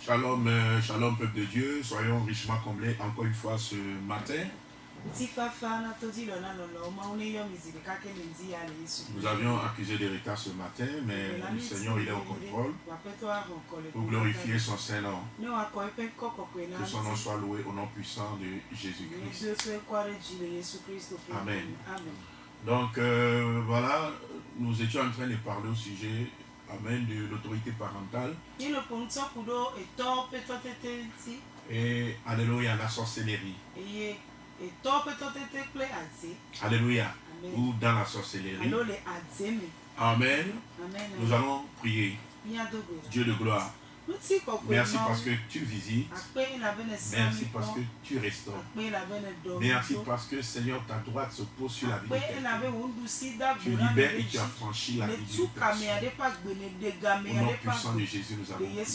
Shalom, shalom peuple de Dieu, soyons richement comblés encore une fois ce matin. Nous avions accusé des retards ce matin, mais le Seigneur il est au contrôle pour glorifier son Saint-Nom. Que son nom soit loué au nom puissant de Jésus-Christ. Amen. Donc voilà, nous étions en train de parler au sujet, amen, de l'autorité parentale. Et alléluia, la sorcellerie. Alléluia. Ou dans la sorcellerie. Amen. Nous allons prier. Dieu de gloire. Merci parce que tu visites. Merci parce que tu restaures. Merci parce que Seigneur, ta droite se pose sur la vie de quelqu'un. Tu libères et tu as franchi la vie de personne. Au nom puissant de Jésus, nous avons prié.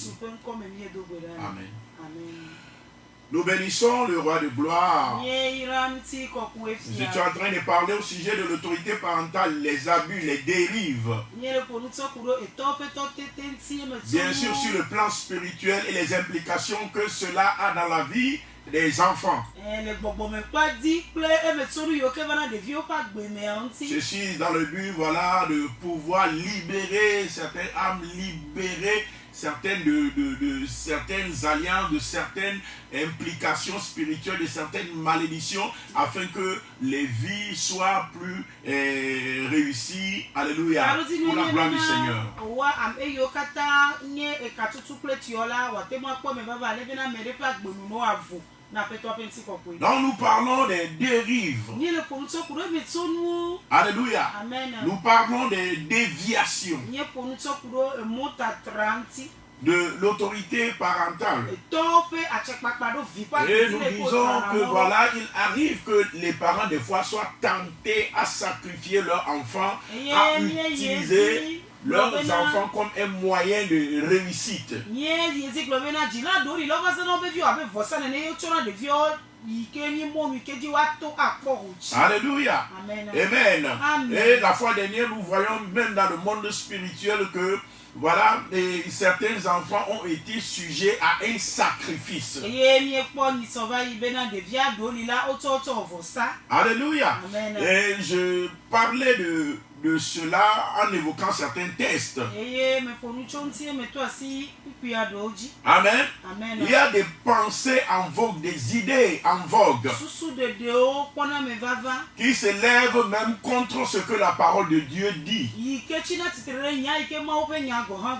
Amen. Nous bénissons le roi de gloire. Nous étions en train de parler au sujet de l'autorité parentale, les abus, les dérives. Bien sûr sur le plan spirituel et les implications que cela a dans la vie des enfants. Ceci dans le but, voilà, de pouvoir libérer certaines âmes, libérer certaines alliances, de certaines implications spirituelles, de certaines malédictions, afin que les vies soient plus réussies. Alléluia. Pour la gloire du Seigneur. Donc nous parlons des dérives. Alléluia. Nous parlons des déviations de l'autorité parentale. Et nous disons que voilà, il arrive que les parents des fois soient tentés à sacrifier leurs enfants, à utiliser leurs enfants comme un moyen de réussite. Alléluia. Amen. Et la fois dernière, nous voyons même dans le monde spirituel que voilà, et certains enfants ont été sujets à un sacrifice. Alléluia. Et je parlais de cela en évoquant certains tests. Amen. Il y a des pensées en vogue, des idées en vogue qui se lèvent même contre ce que la parole de Dieu dit.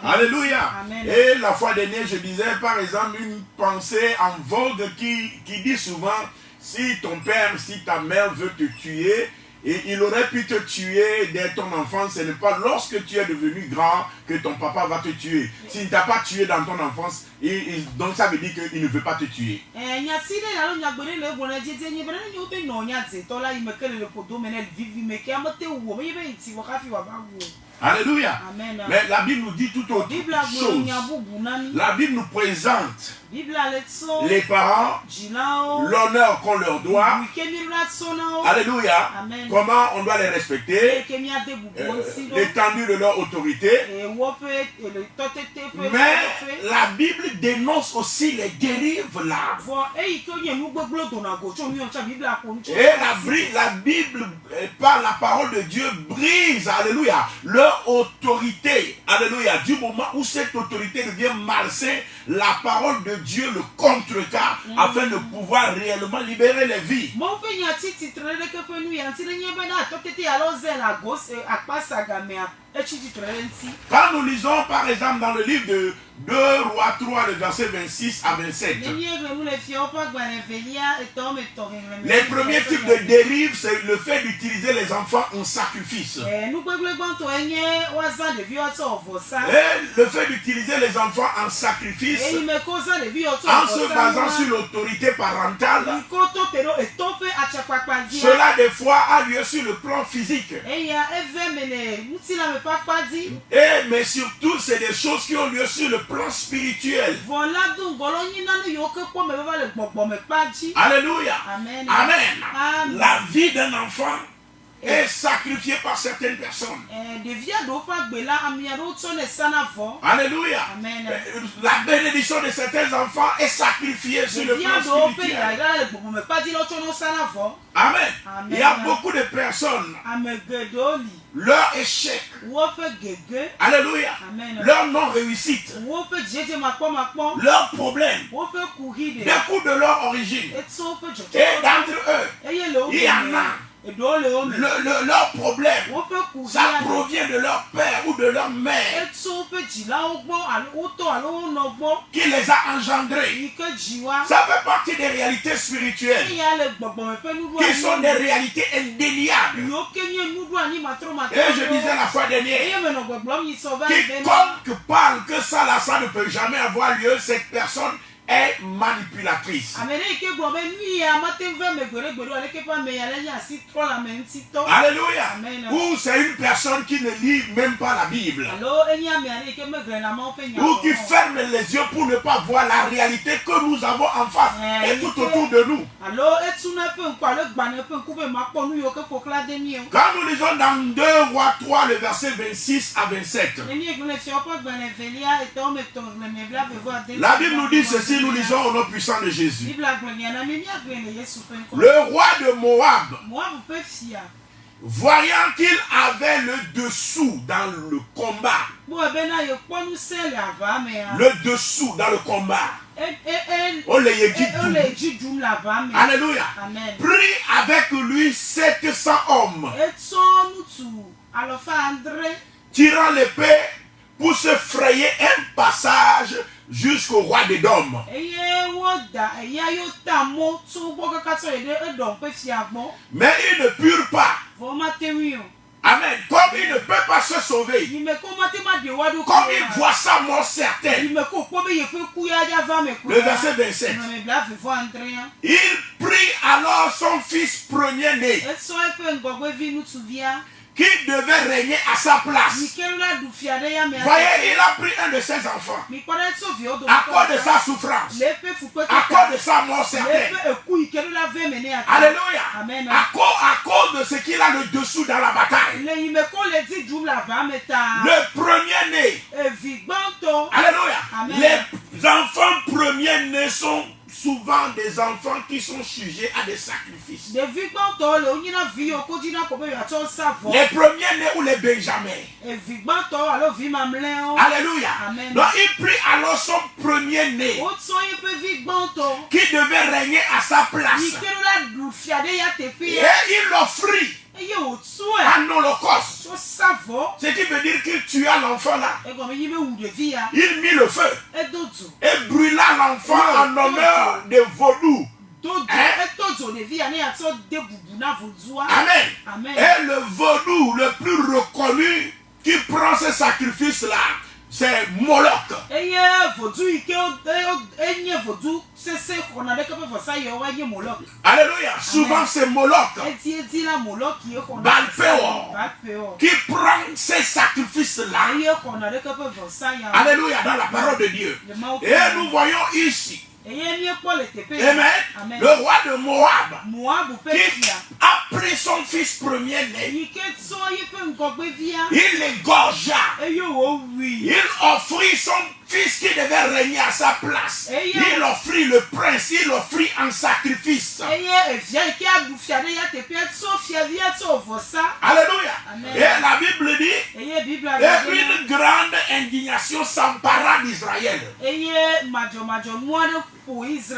Alléluia. Et la fois dernière, je disais par exemple une pensée en vogue qui dit souvent, si ton père, si ta mère veut te tuer, et il aurait pu te tuer dès ton enfance, ce n'est pas lorsque tu es devenu grand que ton papa va te tuer. S'il ne t'a pas tué dans ton enfance, donc ça veut dire qu'il ne veut pas te tuer. Alléluia. Amen. Mais la Bible nous dit tout autre chose. La Bible nous présente les parents, l'honneur qu'on leur doit. Alléluia. Amen. Comment on doit les respecter, l'étendue de leur autorité. Mais la Bible dénonce aussi les dérives là. Et la Bible, par la parole de Dieu, brise, alléluia, leur autorité. Alléluia. Du moment où cette autorité devient malsaine, la parole de Dieu le contrecarre afin de pouvoir réellement libérer les vies. Quand nous lisons par exemple dans le livre de 2 Rois 3, le verset 26 à 27. Les premiers types de dérives, c'est le fait d'utiliser les enfants en sacrifice. Et le fait d'utiliser les enfants en sacrifice, en se basant sur l'autorité parentale, cela des fois a lieu sur le plan physique. Mais surtout, c'est des choses qui ont lieu sur le plan spirituel. Alléluia. Amen. Amen. La vie d'un enfant est sacrifié par certaines personnes. Alléluia. Amen. La bénédiction de certains enfants est sacrifiée sur le plan spirituel. Amen. Il y a beaucoup de personnes, leur échec, alléluia, leur non-réussite, leurs problèmes, découlent de leur origine. Et d'entre eux, il y en a. Leur problème, ça provient de leur père ou de leur mère qui les a engendrés. Ça fait partie des réalités spirituelles qui sont des réalités indéniables. Et je disais la fois dernière, quiconque parle que ça ne peut jamais avoir lieu, cette personne est manipulatrice. Alléluia. Ou c'est une personne qui ne lit même pas la Bible. Ou qui ferme les yeux pour ne pas voir la réalité que nous avons en face et tout autour de nous. Quand nous lisons dans 2 Rois 3, le verset 26 à 27, la Bible nous dit ceci. Nous lisons au nom puissant de Jésus. Le roi de Moab, voyant qu'il avait le dessous dans le combat, le dessous dans le combat, alléluia, prit avec lui 700 hommes, tirant l'épée pour se frayer un passage jusqu'au roi d'Édom. Mais ils ne purent pas. Amen. Comme il ne peut pas se sauver, comme il voit sa mort certaine. Le verset 27. Il prit alors son fils premier-né, qui devait régner à sa place. Voyez, il a pris un de ses enfants à cause de sa souffrance, à cause de sa mort certaine. Alléluia. À cause de ce qu'il a le dessous dans la bataille. Le premier-né. Alléluia. Les enfants premiers-nés sont souvent des enfants qui sont sujets à des sacrifices. Les premiers-nés ou les benjamins. Alléluia. Donc il prit alors son premier-né qui devait régner à sa place. Et il l'offrit en holocauste. Ce qui veut dire qu'il tua l'enfant là. Il mit le feu et brûla l'enfant en honneur des vaudous. Amen. Et le vaudou le plus reconnu qui prend ce sacrifice là, c'est Moloch. Alléluia. Souvent c'est Moloch, Baal-Péor, qui prend ces sacrifices-là. Alléluia. Dans la parole de Dieu. Et nous voyons ici, amen, le roi de Moab, qui a pris son fils premier-né, il l'égorgea, il offrit son fils qui devait régner à sa place, il offrit le prince, il offrit en sacrifice. Alléluia. Et la Bible dit, et une grande indignation s'empara d'Israël.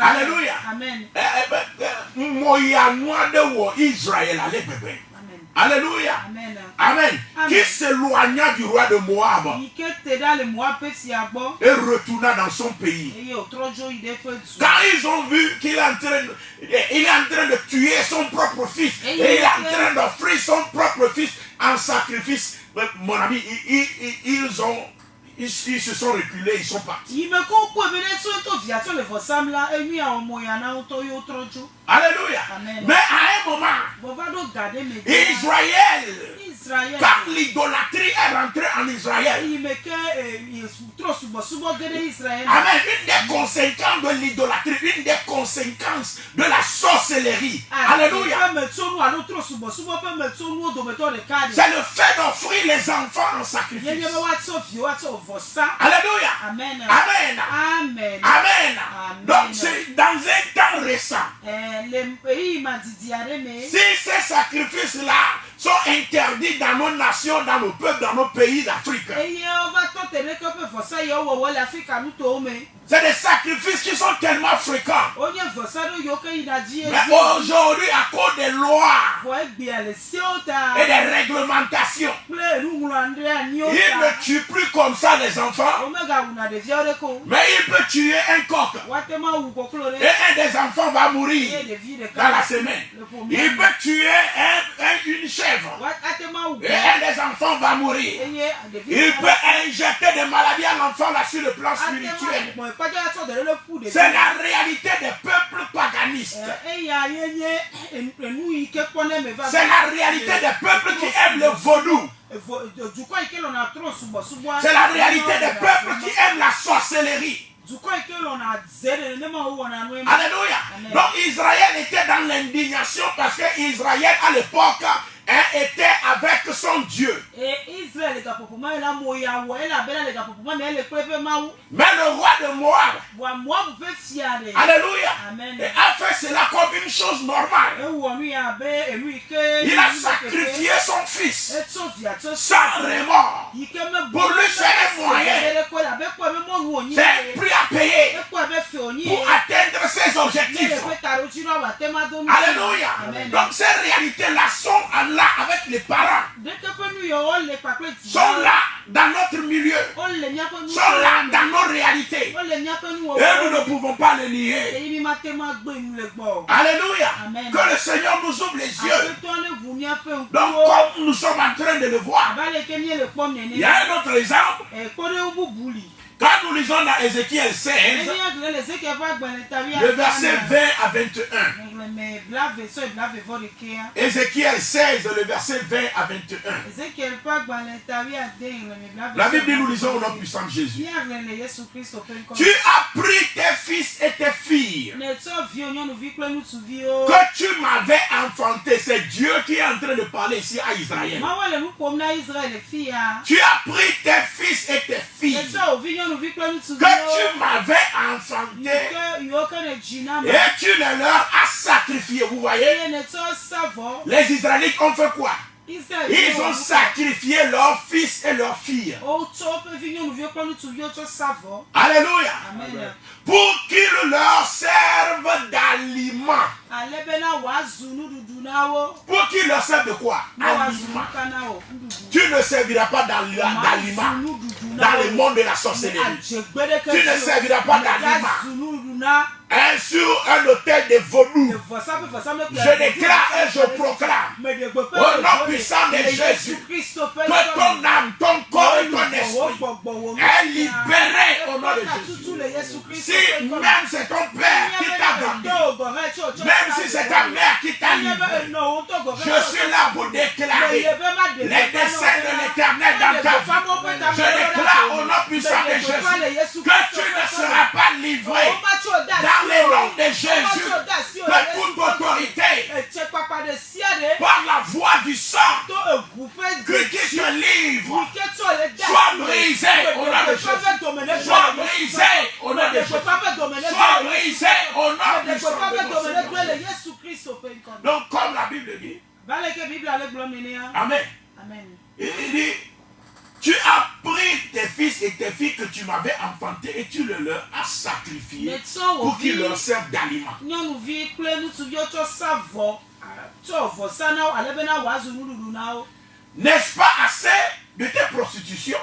Alléluia. Amen. Israël, allez bébé. Alléluia. Amen. Amen. Qui s'éloigna du roi de Moab et retourna dans son pays. Quand ils ont vu qu'il est en train de tuer son propre fils et il est en train d'offrir son propre fils en sacrifice, mon ami, ils se sont reculés, ils sont partis. Alléluia. Amen. Mais à un moment, Israël Quand l'idolâtrie est rentrée en Israël. Amen. Une des conséquences de l'idolâtrie, une des conséquences de la sorcellerie. Alléluia. C'est le fait d'offrir les enfants en sacrifice. Alléluia. Amen. Amen. Amen. Amen. Donc c'est dans un temps récent. Si ces sacrifices-là sont interdits dans nos nations, dans nos peuples, dans nos pays d'Afrique. C'est des sacrifices qui sont tellement fréquents. Mais aujourd'hui, à cause des lois et des réglementations, il ne tue plus comme ça les enfants. Mais il peut tuer un coq. Et un des enfants va mourir dans la semaine. Il peut tuer une chèvre. Et un des enfants va mourir. Il peut injecter des maladies à l'enfant là sur le plan spirituel. C'est la réalité des peuples paganistes. C'est la réalité des peuples qui aiment le vaudou. C'est la réalité des peuples qui aiment la sorcellerie. Alléluia. Donc Israël était dans l'indignation parce que Israël à l'époque était avec son Dieu. Mais le roi de Moab, alléluia, a fait cela comme une chose normale. Il a sacrifié son fils sans remords pour lui faire un moyen. C'est un prix à payer pour atteindre ses objectifs. Alléluia. Donc ces réalités-là sont là avec les parents, sont là dans notre milieu, sont là dans nos réalités, et nous ne pouvons pas les nier. Alléluia. Que le Seigneur nous ouvre les yeux. Donc comme nous sommes en train de le voir, il y a un autre exemple. Quand nous lisons dans Ézéchiel 16, le verset 20 à 21. Ézéchiel 16, le verset 20 à 21. La Bible dit, nous lisons au nom puissant de Jésus. Tu as pris tes fils et tes filles que tu m'avais enfantés. C'est Dieu qui est en train de parler ici à Israël. Tu as pris tes fils et tes filles que tu m'avais enfantés et tu les leur as sacrifiés. Vous voyez, les Israélites ont fait quoi? Ils ont sacrifié leurs fils et leurs filles. Alléluia. Amen. Pour qu'ils leur servent d'aliment. Pour qu'ils leur servent de quoi? Aliment. Tu ne serviras pas d'aliment dans le monde de la sorcellerie. Tu ne serviras pas d'aliment sur un autel de vaudou. Je déclare et je proclame au nom puissant de Jésus que ton âme, ton corps et ton esprit est libéré au nom de Jésus. Si même c'est ton père qui t'a vendu, même si c'est ta mère qui t'a livré, je suis là pour déclarer les desseins de l'Éternel dans ta vie. Je déclare au nom puissant de Jésus que tu ne seras pas livré dans le nom de Jésus, que toute autorité par la voix du sang qui te livre soit brisée au nom de Jésus. Soit brisée au nom de Jésus. Soit brisée au nom de Jésus. Donc comme la Bible dit, Amen. Il dit, tu as pris tes fils et tes filles que tu m'avais enfantés et tu le leur as sacrifiés pour qu'ils leur servent d'aliment. N'est-ce pas assez de tes prostitutions?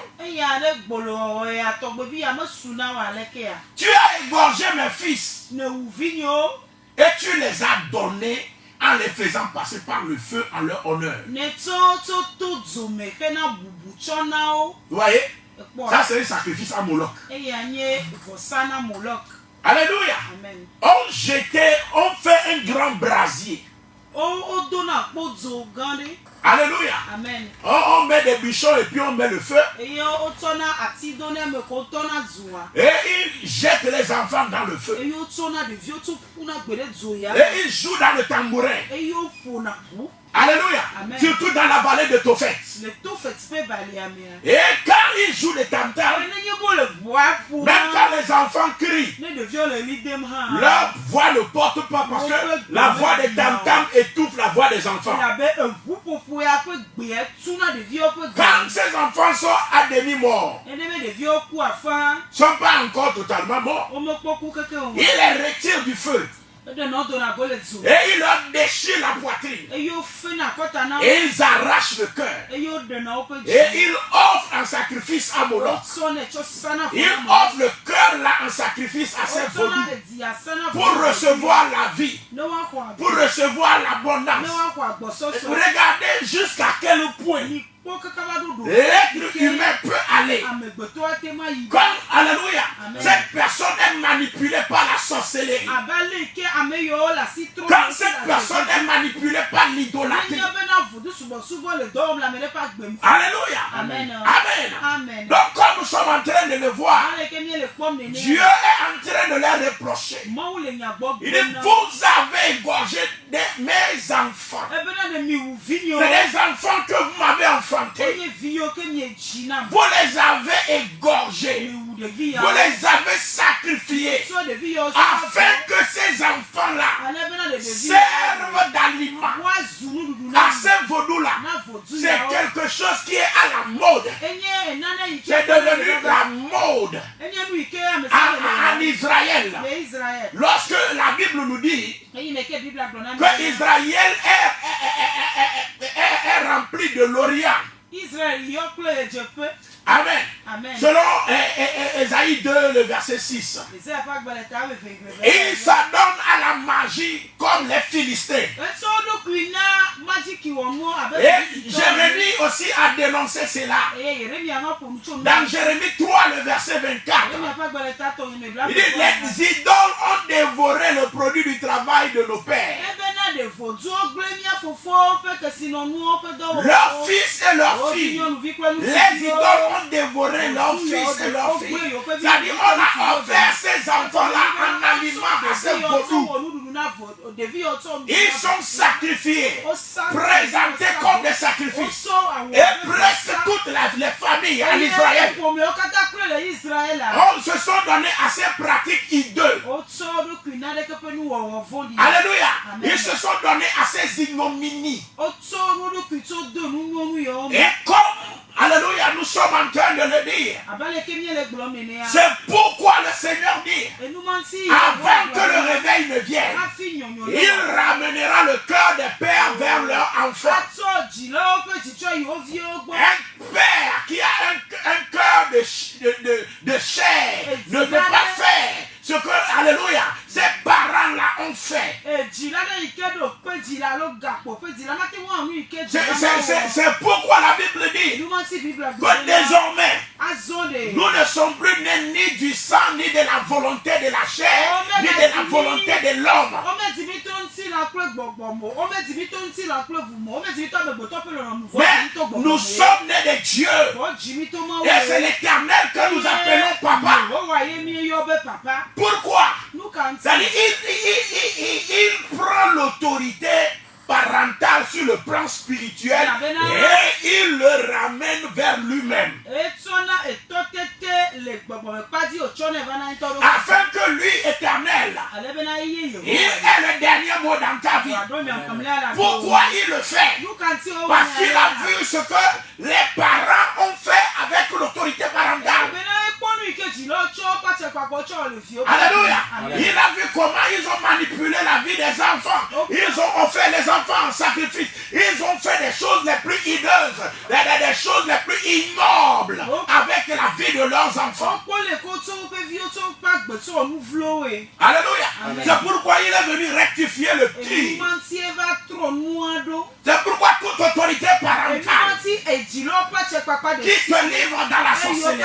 Tu as égorgé mes fils et tu les as donnés en les faisant passer par le feu en leur honneur. Vous voyez? Ça c'est un sacrifice à Moloch. Alléluia. On fait un grand brasier Alléluia. Amen. On met des bichons et puis on met le feu. Et il jette les enfants dans le feu. Et il joue dans le tambourin. Alléluia. Amen. Surtout dans la vallée de Tophet. Et quand il joue le tam-tam, même quand les enfants crient, leur voix ne porte pas parce que la voix des tam-tam étouffe la voix des enfants. Quand ces enfants sont à demi-morts, ne sont pas encore totalement morts, il les retire du feu. Et il leur déchire la poitrine. Et ils arrachent le cœur. Et ils offrent un sacrifice à Moloch. Ils offrent le cœur là en sacrifice à ces vaudous pour recevoir la vie, pour recevoir l'abondance. Regardez jusqu'à quel point l'être humain peut aller. Comme, alléluia, cette personne est manipulée par la sorcellerie. Quand cette personne est manipulée par l'idolâtrie. Alléluia. Amen. Amen. Donc comme nous sommes en train de le voir, Dieu est en train de les reprocher. Il dit, vous avez égorgé mes enfants. C'est des enfants que vous m'avez enfantés. Vous les avez égorgés. Vous les avez sacrifiés afin que ces enfants-là servent d'aliment à ces vaudous-là. C'est quelque chose qui est à la mode. C'est devenu la mode en Israël. Lorsque la Bible nous dit que Israël est rempli de l'Orient. Amen. Amen. Selon Ésaïe 2, le verset 6. Il s'adonne à la magie comme les Philistins. Et Jérémie aussi a dénoncé cela. Dans Jérémie 3, le verset 24. Il dit, les idoles ont dévoré le produit du travail de nos pères. Leurs fils et leurs filles. Les idoles ont dévoré leurs fils et leurs filles. C'est-à-dire, on a offert ces enfants-là en aliment à ces vaudous. Ils sont sacrifiés, présentés comme des sacrifices. Et presque toutes les familles en Israël se sont données à ces pratiques hideuses. Alléluia. Ils se sont donnés à ces ignominies. Et comme, alléluia, nous sommes en train de le dire. C'est pourquoi le Seigneur dit, avant que le réveil ne vienne, il ramènera le cœur des pères vers leurs enfants. Un père qui a un cœur de chair ne peut pas faire ce que, alléluia, ces parents-là ont fait. C'est pourquoi la Bible dit que désormais, nous ne sommes plus nés ni du sang, ni de la volonté de la chair, ni de la volonté de l'homme. Mais nous sommes nés de Dieu. Et c'est l'Éternel que nous appelons Papa. Pourquoi? C'est-à-dire, il prend l'autorité parentale sur le plan spirituel et il le ramène vers lui-même. Afin que lui, Éternel, il ait le dernier mot dans ta vie. Pourquoi il le fait? Parce qu'il a vu ce que les parents ont fait avec l'autorité parentale. Alléluia. Il a vu comment ils ont manipulé la vie des enfants. Ils ont offert les enfants en sacrifice. Ils ont fait des choses les plus hideuses, des choses les plus ignobles avec la vie de leurs enfants. Alléluia. C'est pourquoi il est venu rectifier le tir. C'est pourquoi toute autorité parentale qui te livre dans la sorcellerie,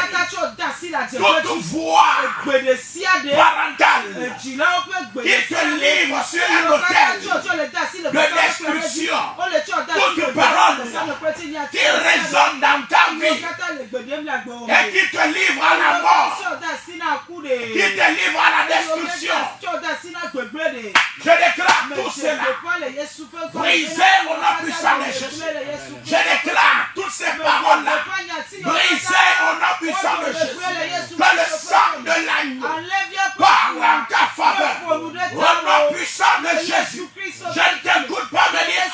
toute voix parentale qui te livre sur un autel destruction, toute parole qui résonne dans ta vie et qui te livre à la mort, qui te livre à la destruction, je déclare tout cela brisé au nom puissant de Jésus. Je déclare toutes ces paroles-là brisées au nom puissant de Jésus. Que le sang de l'agneau parle en ta faveur. Au nom puissant de Jésus. Je ne t'écoute pas me dire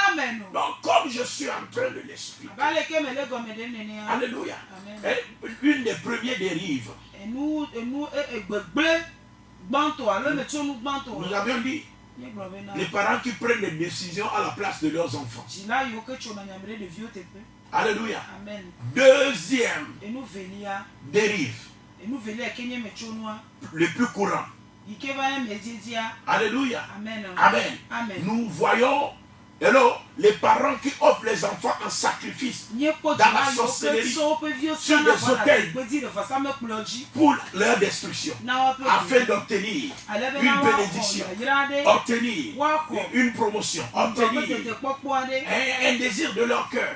Amen. Donc comme je suis en train de l'expliquer. Alléluia. Une des premières dérives. Nous avions dit les parents qui prennent des décisions à la place de leurs enfants. Alléluia. Deuxième dérive, le plus courant. Alléluia. Amen. Nous voyons les parents qui offrent les enfants en sacrifice dans la sorcellerie sur des autels pour leur destruction, afin d'obtenir une bénédiction, obtenir une promotion, obtenir un désir de leur cœur.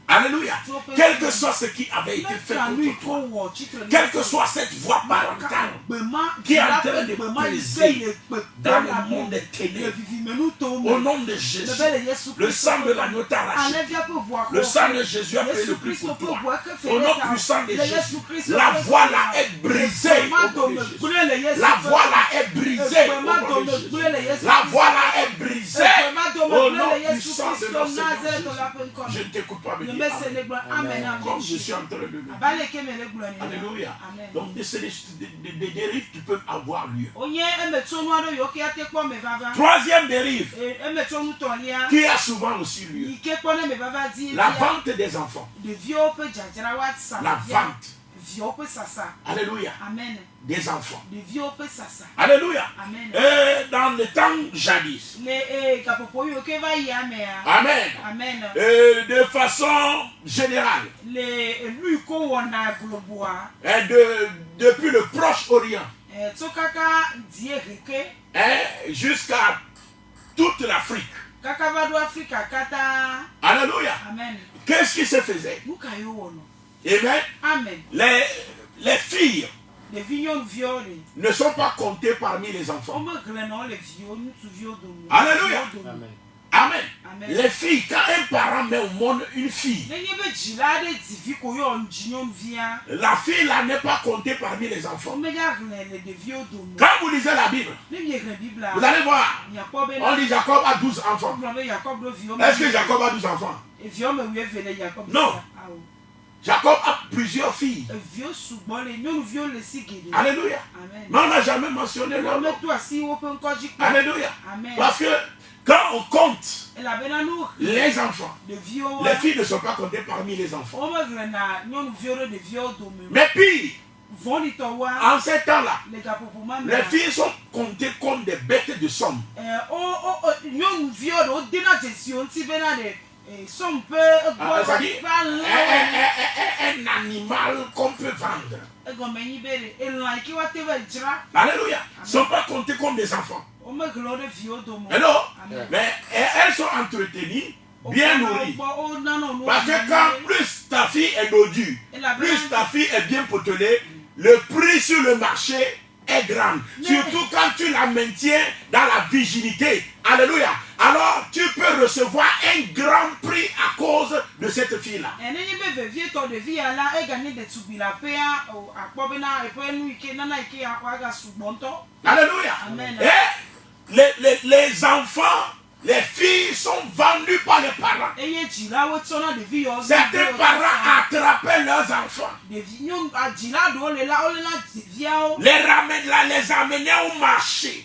Alléluia. Quel que soit ce qui avait été fait contre toi, quelle que soit cette voie parentale qui est en train de briser dans le monde des ténèbres, au nom de Jésus, le sang de l'agneau t'a arraché. Le sang de Jésus a payé le prix pour toi. Au nom puissant de Jésus, la voie là est brisée au nom de Jésus. La voie là est brisée au nom de Jésus. La voie là est brisée au nom puissant de notre Seigneur. Je ne t'écoute pas, mais dis Amen. Comme je suis en train de le dire. Alléluia. Donc des dérives qui peuvent avoir lieu. Troisième dérive qui a souvent aussi lieu. La vente des enfants. La vente. Alléluia. Des enfants. Alléluia. Et dans le temps jadis. Amen. Et de façon générale. Et depuis le Proche-Orient. Jusqu'à toute l'Afrique. Alléluia. Qu'est-ce qui se faisait? Amen. Les filles ne sont pas comptées parmi les enfants. Alléluia. Amen. Les filles, quand un parent met au monde une fille, la fille là n'est pas comptée parmi les enfants. Quand vous lisez la Bible, vous allez voir, on dit Jacob a 12 enfants. Est-ce que Jacob a 12 enfants? Non. Jacob a plusieurs filles. Alléluia. Mais on n'a jamais mentionné leur nom. Alléluia. Parce que quand on compte les enfants, les filles ne sont pas comptées parmi les enfants. Mais puis, en ces temps-là, les filles sont comptées comme des bêtes de somme. C'est-à-dire un animal qu'on peut vendre. Alléluia. Ils ne sont pas comptés comme des enfants. Alors, mais elles sont entretenues, bien nourries. Parce que quand plus ta fille est dodue, plus ta fille est bien potelée, le prix sur le marché est grand. Surtout quand tu la maintiens dans la virginité. Alléluia. Alors tu peux recevoir un grand prix à cause de cette fille-là. Alléluia. Et les enfants, les filles sont vendues par les parents. Certains parents attrapaient leurs enfants. Les amenaient au marché.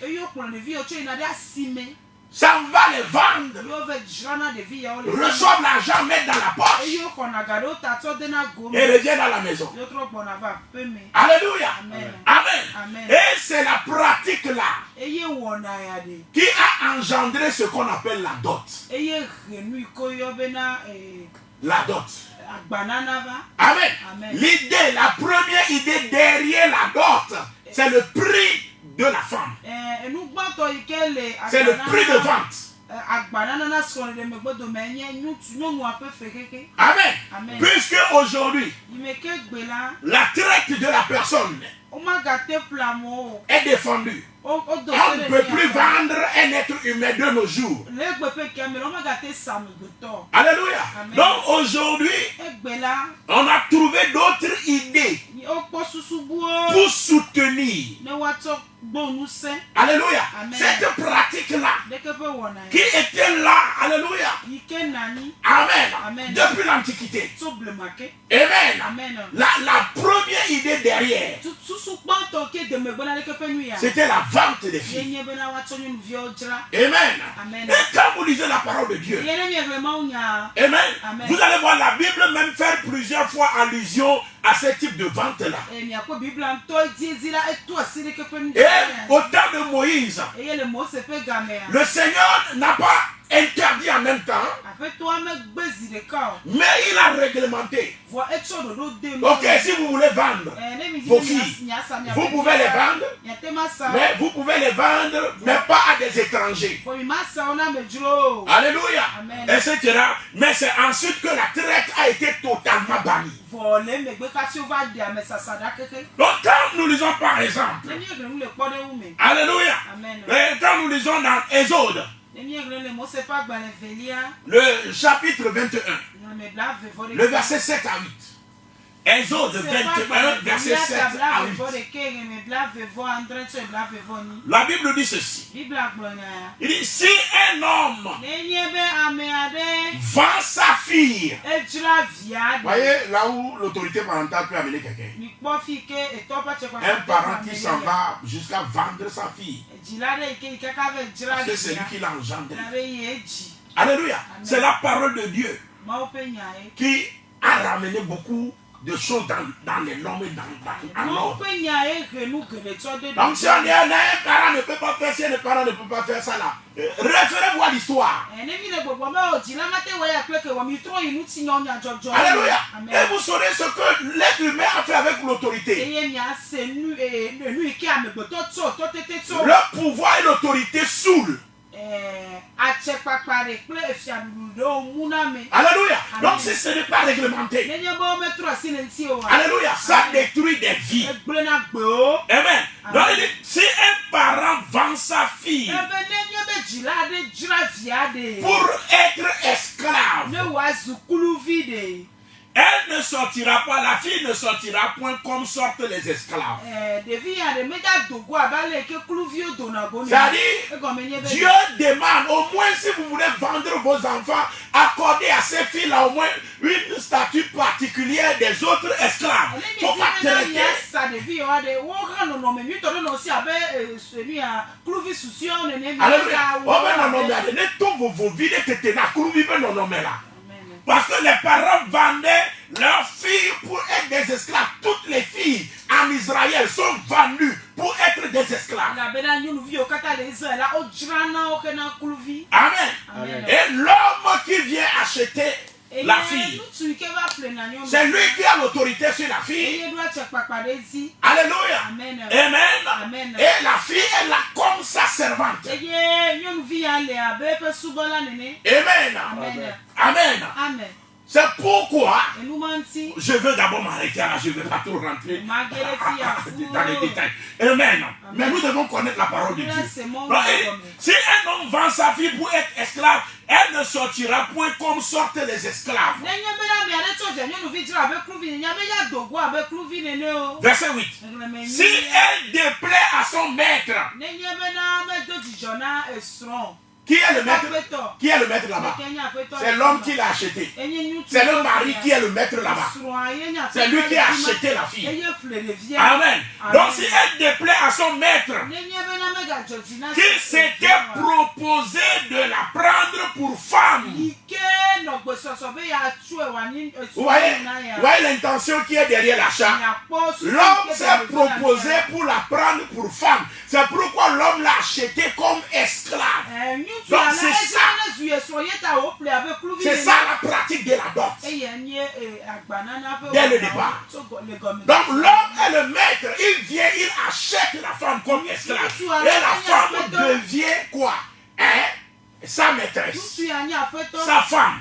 Ça va les vendre. Reçoivent l'argent, mettent dans la poche. Et reviennent à la maison. Alléluia. Amen. Et c'est la pratique là qui a engendré ce qu'on appelle la dot. La dot. Amen. L'idée, la première idée derrière la dot, c'est le prix de la femme. C'est le prix de vente. Amen. Puisque aujourd'hui, la traite de la personne est défendue. On ne peut plus vendre un être humain de nos jours. Alléluia. Amen. Donc aujourd'hui, on a trouvé d'autres idées pour soutenir. Alléluia. Amen. Cette pratique-là qui était là, alléluia. Amen. Amen. Depuis l'Antiquité. Amen. Amen. La première idée derrière, c'était la vente des filles. Amen. Amen. Et quand vous lisez la parole de Dieu, amen. Amen. Vous allez voir la Bible même faire plusieurs fois allusion à ce type de vente-là. Et au temps de Moïse, le Seigneur n'a pas interdit en même temps, mais il a réglementé. Ok, si vous voulez vendre vos filles, vous pouvez les vendre, mais vous pouvez les vendre, mais pas à des étrangers. Alléluia. Amen. Etc. Mais c'est ensuite que la traite a été totalement bannie. Donc quand nous lisons par exemple, alléluia, quand nous lisons dans Exode, le chapitre 21, le verset 7 à 8. Exode 21, verset 7 à 8. La Bible dit ceci. Il dit, si un homme vend sa fille, voyez là où l'autorité parentale peut amener quelqu'un. Un parent qui s'en va jusqu'à vendre sa fille. Parce que c'est lui qui l'a engendré. Alléluia. C'est la parole de Dieu qui a ramené beaucoup de choses dans les normes et dans l'ordre. Donc si on est un parent ne peut pas faire ça, un parent ne peut pas faire ça là. Référez-vous à l'histoire. Alléluia. Et vous saurez ce que l'être humain a fait avec l'autorité. Le pouvoir et l'autorité saoulent. Alléluia. Donc si ce n'est pas réglementé, alléluia, ça détruit des vies. Amen. Donc si un parent vend sa fille pour être esclave, elle ne sortira pas, la fille ne sortira point comme sortent les esclaves. C'est-à-dire, Dieu demande, au moins si vous voulez vendre vos enfants, accordez à ces filles-là au moins une statut particulière des autres esclaves. Il ne faut pas traiter. Parce que les parents vendaient leurs filles pour être des esclaves. Toutes les filles en Israël sont vendues pour être des esclaves. Amen. Amen. Et l'homme qui vient acheter la fille, c'est lui qui a l'autorité sur la fille. Alléluia. Amen. Amen. Et la fille est là comme sa servante. Amen. Amen. Amen. C'est pourquoi je veux d'abord m'arrêter là, je ne vais pas trop rentrer dans les détails. Amen. Mais nous devons connaître la parole de Dieu. Si un homme vend sa fille pour être esclave, elle ne sortira point comme sortent les esclaves. Verset 8. Si elle déplaît à son maître, qui est le maître? Qui est le maître là-bas? C'est l'homme qui l'a acheté. C'est le mari qui est le maître là-bas. C'est lui qui a acheté la fille. Amen. Donc si elle déplaît à son maître, qui s'était proposé de la prendre pour femme. Vous voyez l'intention qui est derrière l'achat. L'homme s'est proposé pour la prendre pour femme. C'est pourquoi l'homme l'a acheté comme esclave. Donc c'est ça. C'est ça la pratique de la dot. Dès le départ. Donc l'homme est le maître. Il vient, il achète la femme comme esclave. Et la femme devient quoi? Sa maîtresse. Sa femme.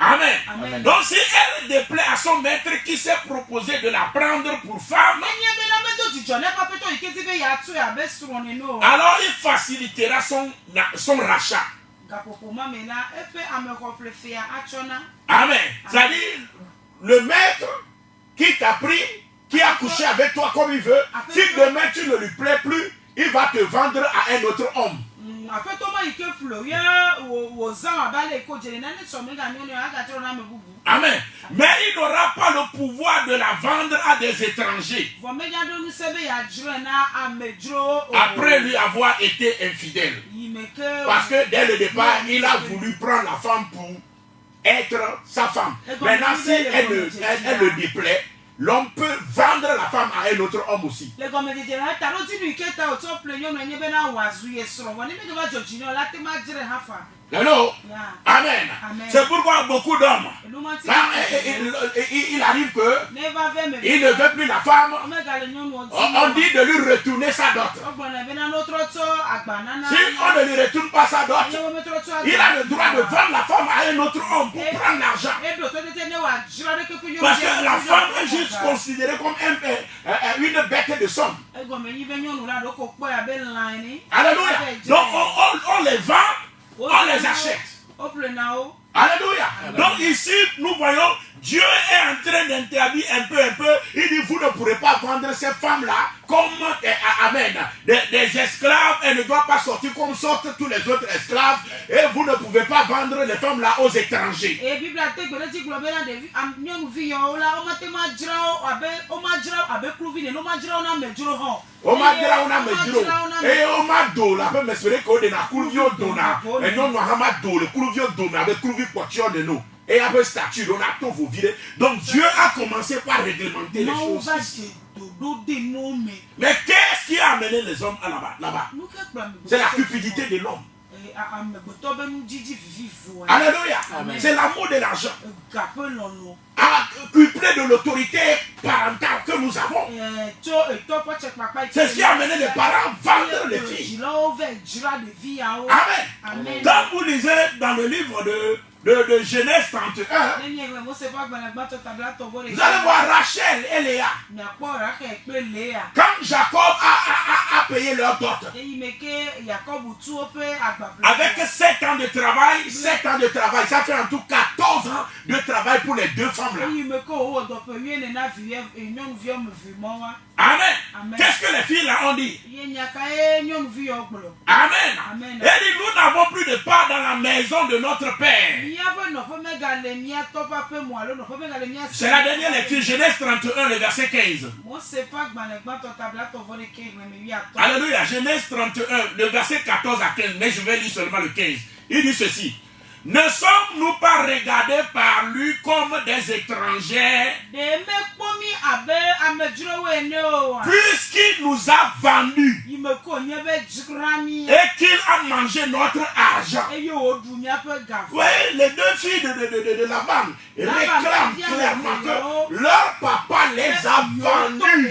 Amen. Amen. Donc si elle déplaît à son maître qui s'est proposé de la prendre pour femme, alors il facilitera son rachat. Amen. C'est-à-dire, le maître qui t'a pris, qui a couché avec toi comme il veut, si demain tu ne lui plais plus, il va te vendre à un autre homme. Amen. Mais il n'aura pas le pouvoir de la vendre à des étrangers après lui avoir été infidèle. Parce que dès le départ, il a voulu prendre la femme pour être sa femme. Maintenant, si elle le déplaît, l'homme peut vendre la femme à un autre homme aussi. Hello. Amen. C'est pourquoi beaucoup d'hommes, il arrive que il ne veut plus la femme. On dit de lui retourner sa dot. Si on ne lui retourne pas sa dot, il a le droit de vendre la femme à un autre homme pour prendre l'argent. Parce que la femme est juste considérée comme une bête de somme. Alléluia. Donc on les vend. On les achète. Alléluia. Donc ici, nous voyons, Dieu est en train d'interdire un peu. Il dit, vous ne pourrez pas vendre ces femmes-là comme, amen, des esclaves. Elles ne doivent pas sortir comme sortent tous les autres esclaves. Et vous ne pouvez pas vendre les femmes-là aux étrangers. Donc Dieu a commencé par réglementer les choses ici. Mais qu'est-ce qui a amené les hommes là-bas? C'est la cupidité de l'homme. Alléluia. C'est l'amour de l'argent. Couplé de l'autorité parentale que nous avons. C'est ce qui a amené les parents à vendre les filles. Amen. Quand vous lisez dans le livre de Genèse 31, vous allez voir Rachel et Léa. Quand Jacob a payé leur dot, avec 7 ans de travail, ça fait en tout 14 ans de travail pour les deux femmes là. Amen. Qu'est-ce que les filles là ont dit? Amen. Et dit, nous n'avons plus de part dans la maison de notre père. C'est la dernière lecture, Genèse 31, le verset 15. Alléluia, Genèse 31, le verset 14 à 15, mais je vais lire seulement le 15. Il dit ceci. Ne sommes-nous pas regardés par lui comme des étrangers, puisqu'il nous a vendus et qu'il a mangé notre argent? Oui, les deux filles de Laban réclament clairement que leur papa les a vendus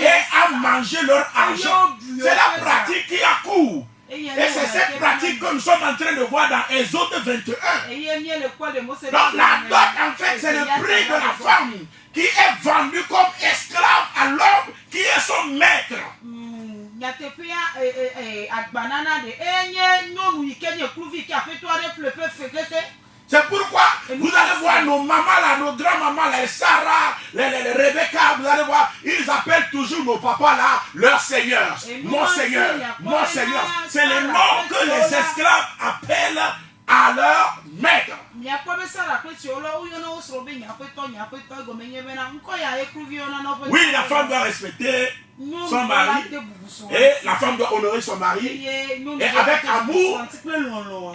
et a mangé leur argent. C'est la pratique qui a cours. Et c'est cette pratique que nous sommes en train de voir dans Exode 21. Donc la dot, en fait, c'est le prix de la femme qui est vendue comme esclave à l'homme qui est son maître. C'est pourquoi vous allez voir nos mamans là, nos grands-mamans, les Sarah, les Rebecca, vous allez voir, ils appellent toujours nos papas là, leur Seigneur, mon Seigneur, mon Seigneur. C'est le nom que les esclaves appellent à leur maître. Oui, la femme doit respecter son mari et la femme doit honorer son mari et avec amour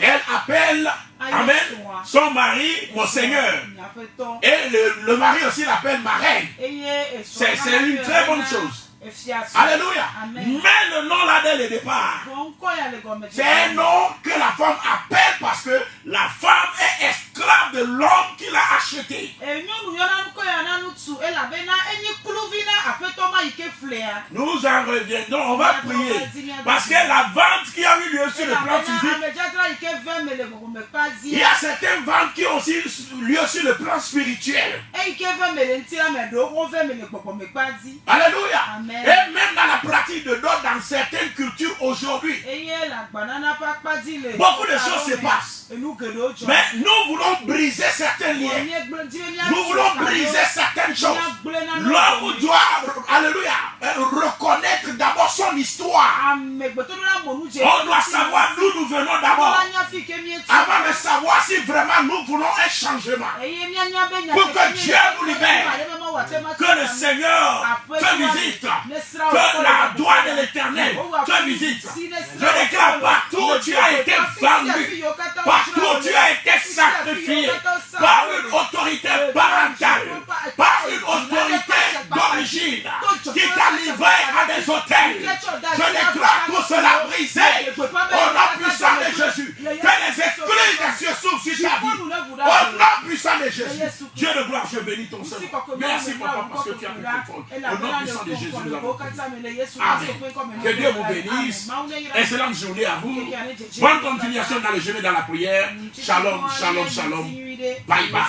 elle appelle amen, son mari mon Seigneur et le mari aussi l'appelle ma reine. C'est une très bonne chose. Alléluia. Mais le nom là dès le départ, c'est un nom que la femme appelle parce que la femme est esclave de l'homme qui l'a acheté. Nous en reviendrons, on va prier. Parce que la vente qui a eu lieu sur le plan physique, il y a certaines ventes qui ont aussi lieu sur le plan spirituel. Alléluia. Amen. Et même dans la pratique de dot dans certaines cultures aujourd'hui, beaucoup de choses se passent. Mais nous voulons briser certains liens. Nous voulons briser certaines choses. L'homme doit, alléluia, reconnaître d'abord son histoire. On doit savoir d'où nous venons d'abord, avant de savoir si vraiment nous voulons un changement. Pour que Dieu nous libère, que le Seigneur te visite, que la droite de l'Éternel te visite. Je déclare partout où tu as été vendu, partout où tu as été sacrifié par une autorité parentale, par une autorité d'origine qui t'a livré à des hôtels. Je déclare tout cela brisé au nom puissant de Jésus. Que les esprits des cieux s'ouvrent sur ta vie. Au nom puissant de Jésus. Dieu de gloire, je bénis ton Seigneur. Merci papa parce que tu as pris le contrôle. Au nom puissant de Jésus, nous avons prié. Amen. Que Dieu vous bénisse. Excellente journée à vous. Bonne continuation dans le jeûne et dans la prière. Shalom, shalom, shalom. Bye bye.